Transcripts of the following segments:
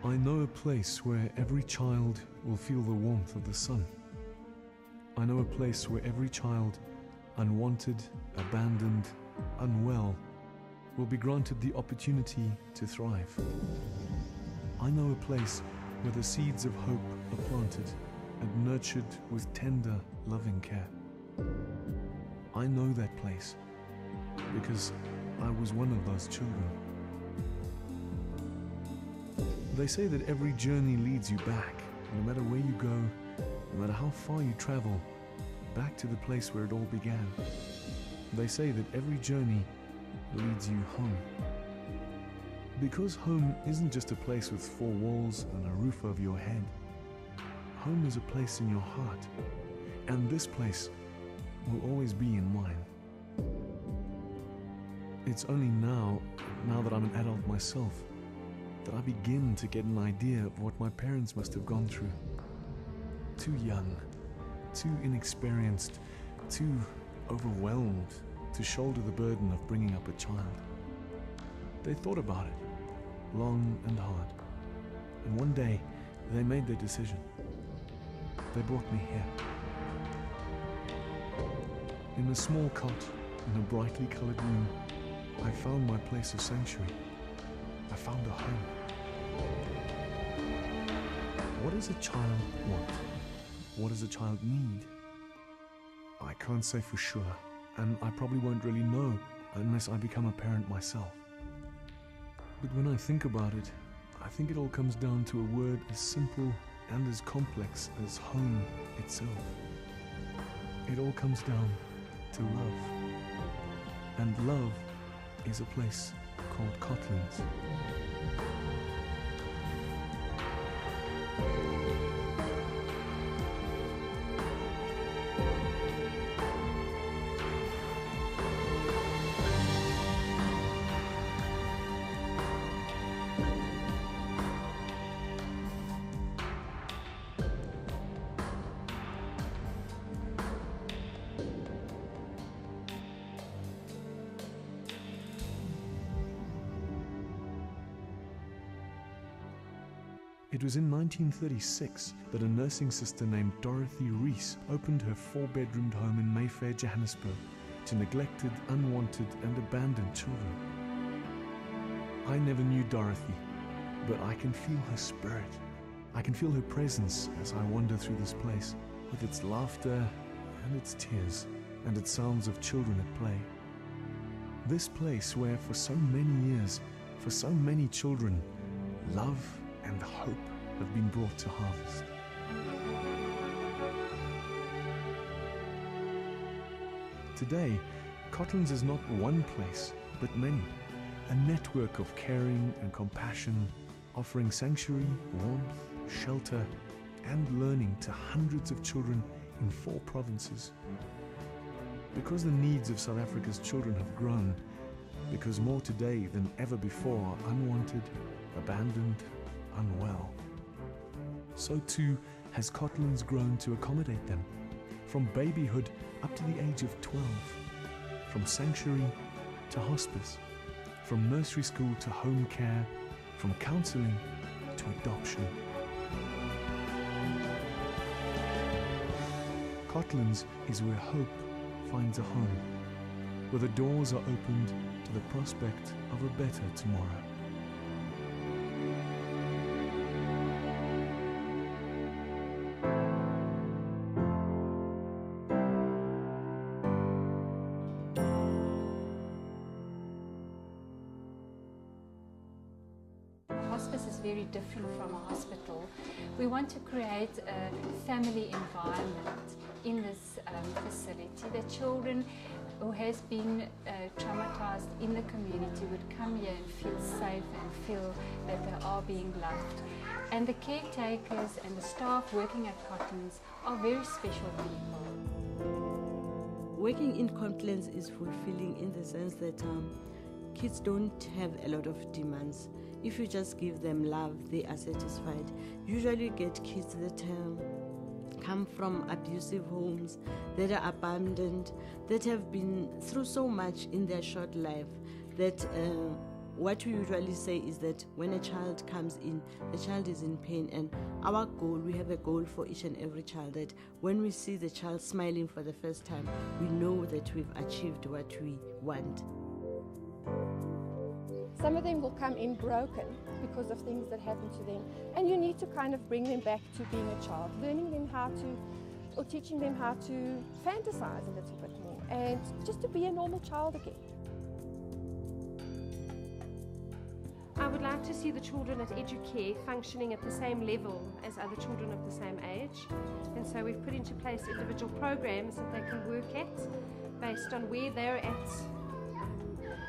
I know a place where every child will feel the warmth of the sun. I know a place where every child, unwanted, abandoned, unwell, will be granted the opportunity to thrive. I know a place where the seeds of hope are planted and nurtured with tender, loving care. I know that place because I was one of those children. They say that every journey leads you back, no matter where you go, no matter how far you travel, back to the place where it all began. They say that every journey leads you home. Because home isn't just a place with four walls and a roof over your head. Home is a place in your heart, and this place will always be in mine. It's only now that I'm an adult myself, that I begin to get an idea of what my parents must have gone through. Too young, too inexperienced, too overwhelmed to shoulder the burden of bringing up a child. They thought about it, long and hard, and one day they made their decision. They brought me here. In a small cot, in a brightly colored room, I found my place of sanctuary. I found a home. What does a child want? What does a child need? I can't say for sure, and I probably won't really know unless I become a parent myself. But when I think about it, I think it all comes down to a word as simple and as complex as home itself. It all comes down to love. And love is a place called Cotlands. It was in 1936 that a nursing sister named Dorothy Reese opened her 4-bedroomed home in Mayfair, Johannesburg, to neglected, unwanted, and abandoned children. I never knew Dorothy, but I can feel her spirit. I can feel her presence as I wander through this place, with its laughter and its tears, and its sounds of children at play. This place where for so many years, for so many children, love and hope have been brought to harvest. Today, Cotlands is not one place, but many. A network of caring and compassion, offering sanctuary, warmth, shelter, and learning to hundreds of children in 4 provinces. Because the needs of South Africa's children have grown, because more today than ever before are unwanted, abandoned, unwell, so too has Cotlands grown to accommodate them, from babyhood up to the age of 12, from sanctuary to hospice, from nursery school to home care, from counseling to adoption. Cotlands is where hope finds a home, where the doors are opened to the prospect of a better tomorrow. Hospice is very different from a hospital. We want to create a family environment in this facility, that children who has been traumatized in the community would come here and feel safe and feel that they are being loved. And the caretakers and the staff working at Cotlands are very special people. Working in Cotlands is fulfilling in the sense that kids don't have a lot of demands. If you just give them love, they are satisfied. Usually you get kids that come from abusive homes, that are abandoned, that have been through so much in their short life, that what we usually say is that when a child comes in, the child is in pain, and our goal, we have a goal for each and every child, that when we see the child smiling for the first time, we know that we've achieved what we want. Some of them will come in broken because of things that happen to them, and you need to kind of bring them back to being a child, learning them how to, or teaching them how to fantasize a little bit more and just to be a normal child again. I would like to see the children at Educare functioning at the same level as other children of the same age, and so we've put into place individual programs that they can work at based on where they're at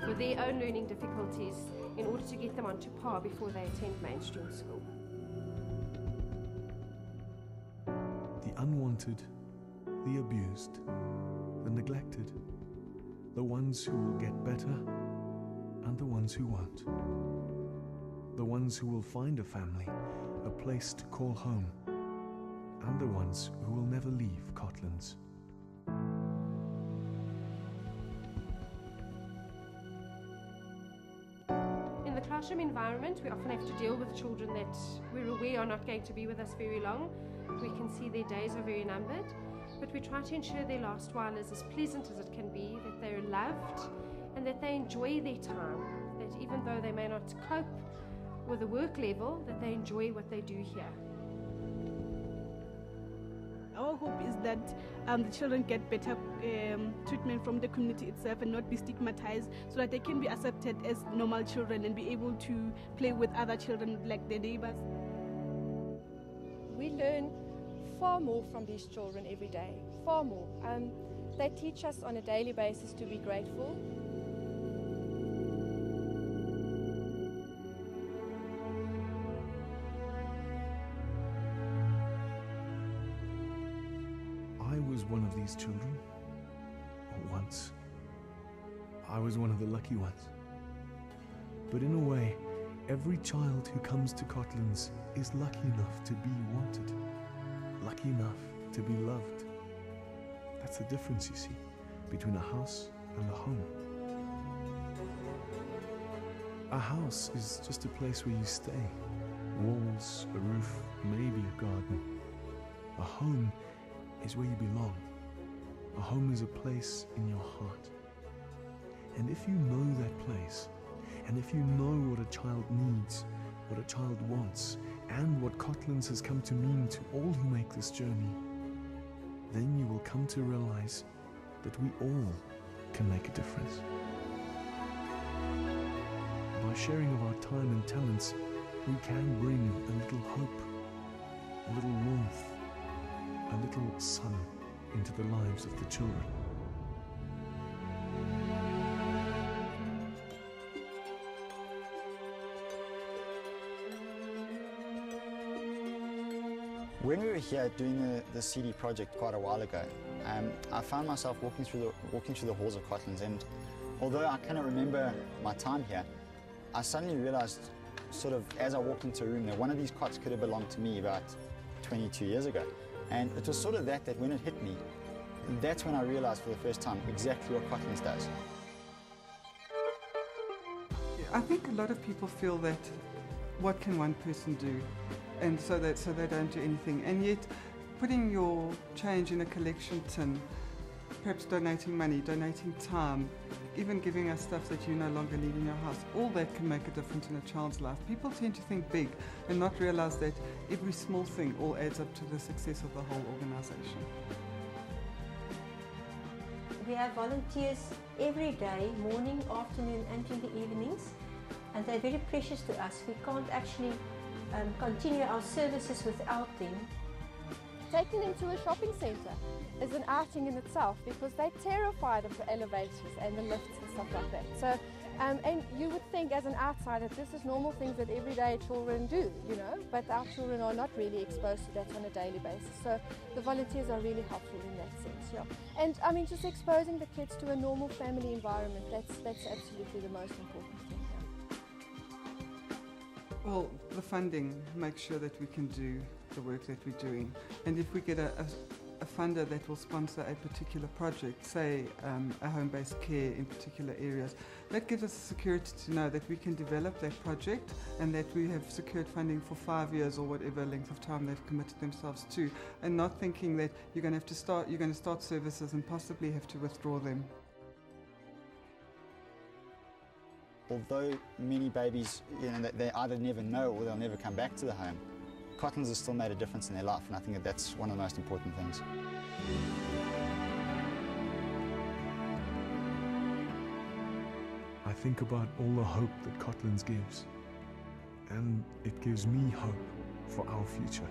with their own learning difficulties in order to get them onto par before they attend mainstream school. The unwanted, the abused, the neglected, the ones who will get better and the ones who won't. The ones who will find a family, a place to call home, and the ones who will never leave Cotlands. In the classroom environment, we often have to deal with children that we're aware are not going to be with us very long. We can see their days are very numbered, but we try to ensure their last while is as pleasant as it can be, that they're loved and that they enjoy their time, that even though they may not cope with the work level, that they enjoy what they do here. Our hope is that the children get better treatment from the community itself and not be stigmatized, so that they can be accepted as normal children and be able to play with other children like their neighbors. We learn far more from these children every day, far more. They teach us on a daily basis to be grateful. I was one of these children. Once. I was one of the lucky ones. But in a way, every child who comes to Cotlands is lucky enough to be wanted. Lucky enough to be loved. That's the difference, you see, between a house and a home. A house is just a place where you stay. Walls, a roof, maybe a garden. A home is where you belong. A home is a place in your heart. And if you know that place, and if you know what a child needs, what a child wants, and what Cotlands has come to mean to all who make this journey, then you will come to realize that we all can make a difference. By sharing of our time and talents, we can bring a little hope, a little warmth, a little sun into the lives of the children. When we were here doing the CD project quite a while ago, I found myself walking through the halls of Cotlands, and although I cannot remember my time here, I suddenly realized, sort of as I walked into a room, that one of these cots could have belonged to me about 22 years ago. And it was sort of that when it hit me, that's when I realized for the first time exactly what Cotlands does. I think a lot of people feel that what can one person do? And so they don't do anything. And yet putting your change in a collection tin, perhaps donating money, donating time, even giving us stuff that you no longer need in your house, all that can make a difference in a child's life. People tend to think big and not realize that every small thing all adds up to the success of the whole organization. We have volunteers every day, morning, afternoon and in the evenings, and they're very precious to us. We can't actually continue our services without them. Taking them to a shopping centre is an outing in itself, because they're terrified of the elevators and the lifts and stuff like that. So, and you would think as an outsider, this is normal things that everyday children do, you know, but our children are not really exposed to that on a daily basis. So the volunteers are really helpful in that sense, yeah. And I mean, just exposing the kids to a normal family environment, that's absolutely the most important thing. Well, the funding makes sure that we can do the work that we're doing. And if we get a funder that will sponsor a particular project, say a home-based care in particular areas. That gives us the security to know that we can develop that project and that we have secured funding for 5 years or whatever length of time they've committed themselves to, and not thinking that you're going to start services and possibly have to withdraw them. Although many babies, they either never know or they'll never come back to the home, Cotlands has still made a difference in their life, and I think that that's one of the most important things. I think about all the hope that Cotlands gives, and it gives me hope for our future.